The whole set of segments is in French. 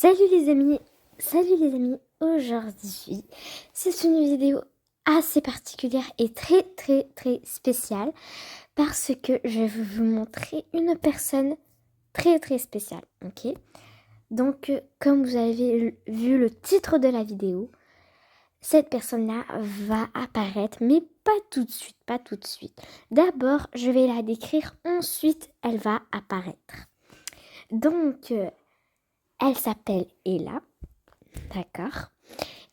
Salut les amis, aujourd'hui c'est une vidéo assez particulière et très spéciale parce que je vais vous montrer une personne très spéciale, ok? Donc comme vous avez vu le titre de la vidéo, cette personne-là va apparaître mais pas tout de suite. D'abord je vais la décrire, ensuite elle va apparaître. Donc elle s'appelle Ella. D'accord.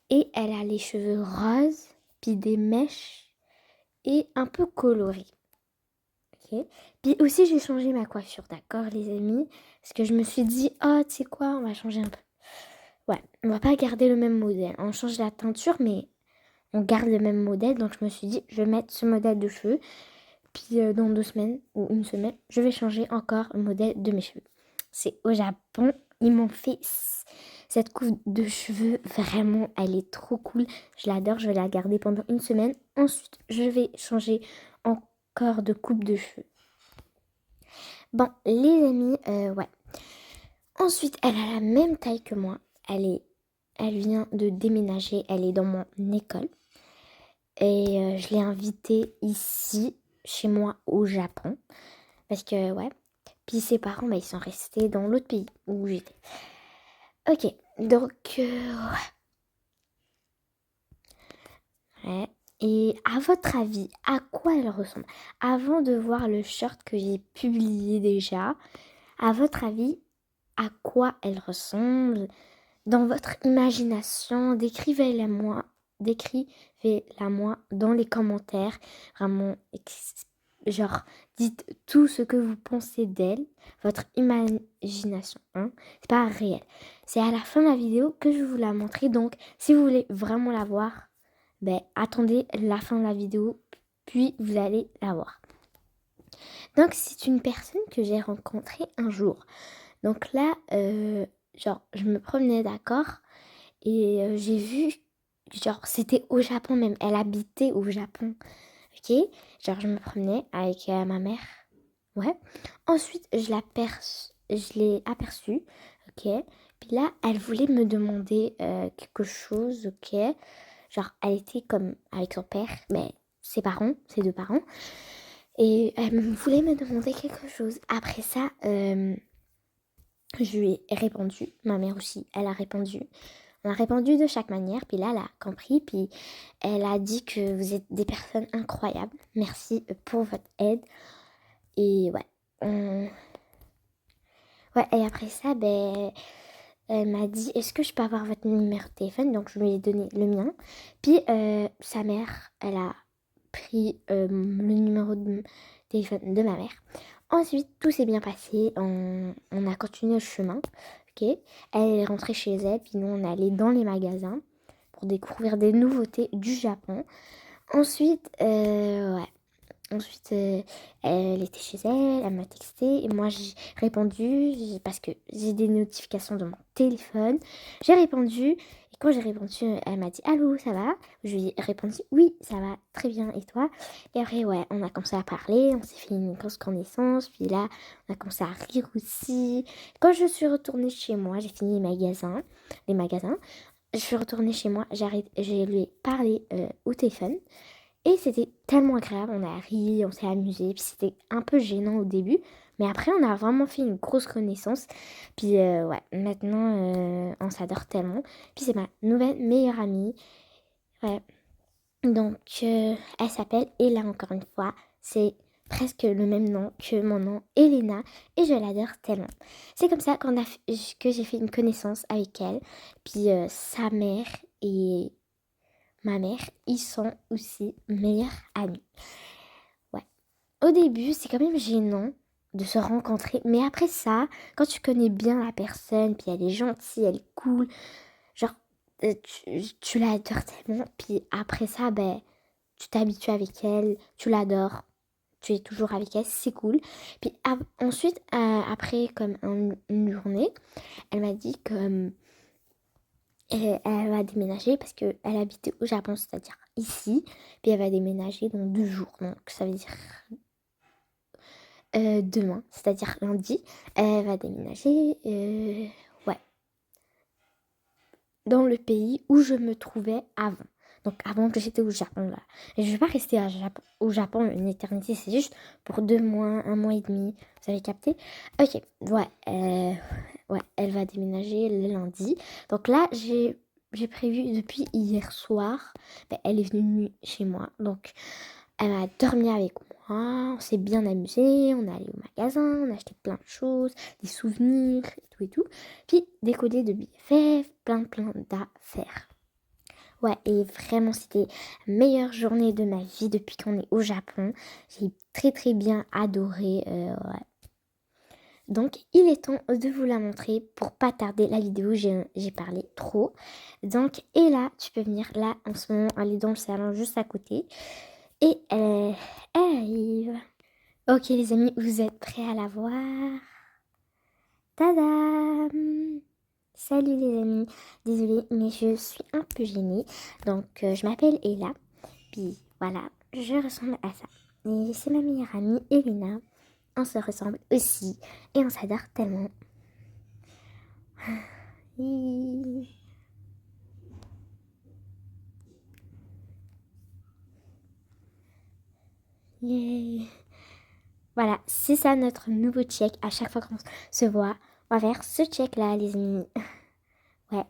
Et elle a les cheveux roses, puis des mèches et un peu colorés. Ok. Puis aussi, j'ai changé ma coiffure, d'accord, les amis? Parce que je me suis dit, oh, tu sais quoi, on va changer un peu. Ouais, on va pas garder le même modèle. On change la teinture, mais on garde le même modèle. Donc, je me suis dit, je vais mettre ce modèle de cheveux. Puis, dans 2 semaines ou une semaine, je vais changer encore le modèle de mes cheveux. C'est au Japon. Ils m'ont fait cette coupe de cheveux. Vraiment, elle est trop cool. Je l'adore. Je vais la garder pendant une semaine. Ensuite, je vais changer encore de coupe de cheveux. Bon, les amis, ouais. Ensuite, elle a la même taille que moi. Elle vient de déménager. Elle est dans mon école. Et je l'ai invitée ici, chez moi, au Japon. Parce que, ouais. Puis ses parents, ils sont restés dans l'autre pays où j'étais. Ok, donc, ouais. Et à votre avis, à quoi elle ressemble? Avant de voir le short que j'ai publié déjà, à votre avis, à quoi elle ressemble? Dans votre imagination, décrivez-la moi dans les commentaires. Vraiment, genre, dites tout ce que vous pensez d'elle, votre imagination, hein. C'est pas réel. C'est à la fin de la vidéo que je vais vous la montrer. Donc, si vous voulez vraiment la voir, ben, attendez la fin de la vidéo, puis vous allez la voir. Donc, c'est une personne que j'ai rencontrée un jour. Donc là, genre, je me promenais, d'accord, et j'ai vu, genre, c'était au Japon même. Elle habitait au Japon, ok? Genre, je me promenais avec ma mère, ouais. Ensuite, je l'ai aperçue, ok? Puis là, elle voulait me demander quelque chose, ok? Genre, elle était comme avec son père, mais ses 2 parents. Et elle voulait me demander quelque chose. Après ça, je lui ai répondu. Ma mère aussi, elle a répondu. On a répondu de chaque manière. Puis là, elle a compris. Puis elle a dit que vous êtes des personnes incroyables. Merci pour votre aide. Et ouais. Ouais, et après ça, ben, elle m'a dit, est-ce que je peux avoir votre numéro de téléphone? Donc, je lui ai donné le mien. Puis, sa mère, elle a pris le numéro de téléphone de ma mère. Ensuite, tout s'est bien passé. On a continué le chemin. Ok. Elle est rentrée chez elle. Puis nous, on est allé dans les magasins pour découvrir des nouveautés du Japon. Ensuite, ouais. Ensuite, elle était chez elle, elle m'a texté et moi j'ai répondu parce que j'ai des notifications de mon téléphone. J'ai répondu et quand j'ai répondu, elle m'a dit allô, ça va? Je lui ai répondu oui, ça va très bien et toi? Et après, ouais, on a commencé à parler, on s'est fait une grosse connaissance, puis là, on a commencé à rire aussi. Quand je suis retournée chez moi, j'ai fini les magasins. Je suis retournée chez moi, je lui ai parlé au téléphone. Et c'était tellement agréable, on a ri, on s'est amusé, puis c'était un peu gênant au début, mais après on a vraiment fait une grosse connaissance, puis ouais, maintenant on s'adore tellement, puis c'est ma nouvelle meilleure amie, ouais, donc elle s'appelle Ella encore une fois, c'est presque le même nom que mon nom Elena, et je l'adore tellement. C'est comme ça que j'ai fait une connaissance avec elle, puis sa mère et ma mère, ils sont aussi meilleurs amis. Ouais. Au début, c'est quand même gênant de se rencontrer. Mais après ça, quand tu connais bien la personne, puis elle est gentille, elle est cool, genre, tu l'adores tellement. Puis après ça, ben, tu t'habitues avec elle, tu l'adores. Tu es toujours avec elle, c'est cool. Puis ensuite, après comme une journée, elle m'a dit que elle va déménager parce qu'elle habitait au Japon, c'est-à-dire ici. Puis elle va déménager dans 2 jours. Donc ça veut dire demain, c'est-à-dire lundi. Elle va déménager. Ouais. dans le pays où je me trouvais avant. Donc avant que j'étais au Japon là. Et je vais pas rester au Japon une éternité, c'est juste pour 2 mois, 1 mois et demi. Vous avez capté? Ok, ouais, elle va déménager le lundi. Donc là, j'ai prévu depuis hier soir, elle est venue chez moi. Donc elle a dormi avec moi, on s'est bien amusé, on est allé au magasin, on a acheté plein de choses, des souvenirs et tout et tout. Puis des colliers de BFF, plein d'affaires. Ouais, et vraiment, c'était la meilleure journée de ma vie depuis qu'on est au Japon. J'ai très bien adoré. Ouais. Donc, il est temps de vous la montrer pour pas tarder la vidéo. J'ai parlé trop. Donc, et là, tu peux venir là en ce moment, aller dans le salon juste à côté. Et elle arrive. Ok, les amis, vous êtes prêts à la voir? Tadam! Salut les amis, désolée mais je suis un peu gênée. Donc je m'appelle Ella, puis voilà, je ressemble à ça. Et c'est ma meilleure amie Elena, on se ressemble aussi et on s'adore tellement. Hi. Yeah. Voilà, c'est ça notre nouveau check. À chaque fois qu'on se voit, on va faire ce check là les amis. Ouais.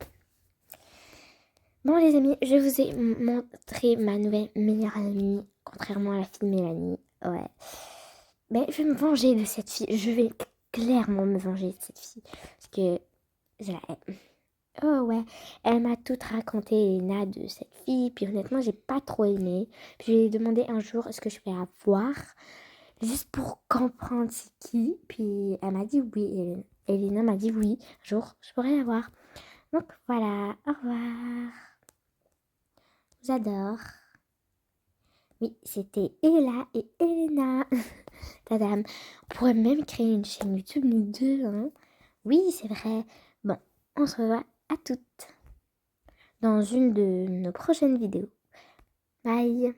Bon les amis, je vous ai montré ma nouvelle meilleure amie, contrairement à la fille Mélanie. Ouais. Ben, je vais me venger de cette fille. Je vais clairement me venger de cette fille. Parce que je la hais. Oh ouais, elle m'a tout raconté, Elena, de cette fille. Puis honnêtement, j'ai pas trop aimé. Puis je lui ai demandé un jour est-ce que je vais la voir. Juste pour comprendre c'est qui. Puis elle m'a dit oui. Elena m'a dit oui. Un jour, je pourrais la voir. Donc voilà, au revoir. J'adore. Oui, c'était Ella et Elena. Tadam. On pourrait même créer une chaîne YouTube, nous deux, hein. Oui, c'est vrai. Bon, on se revoit à toutes dans une de nos prochaines vidéos. Bye.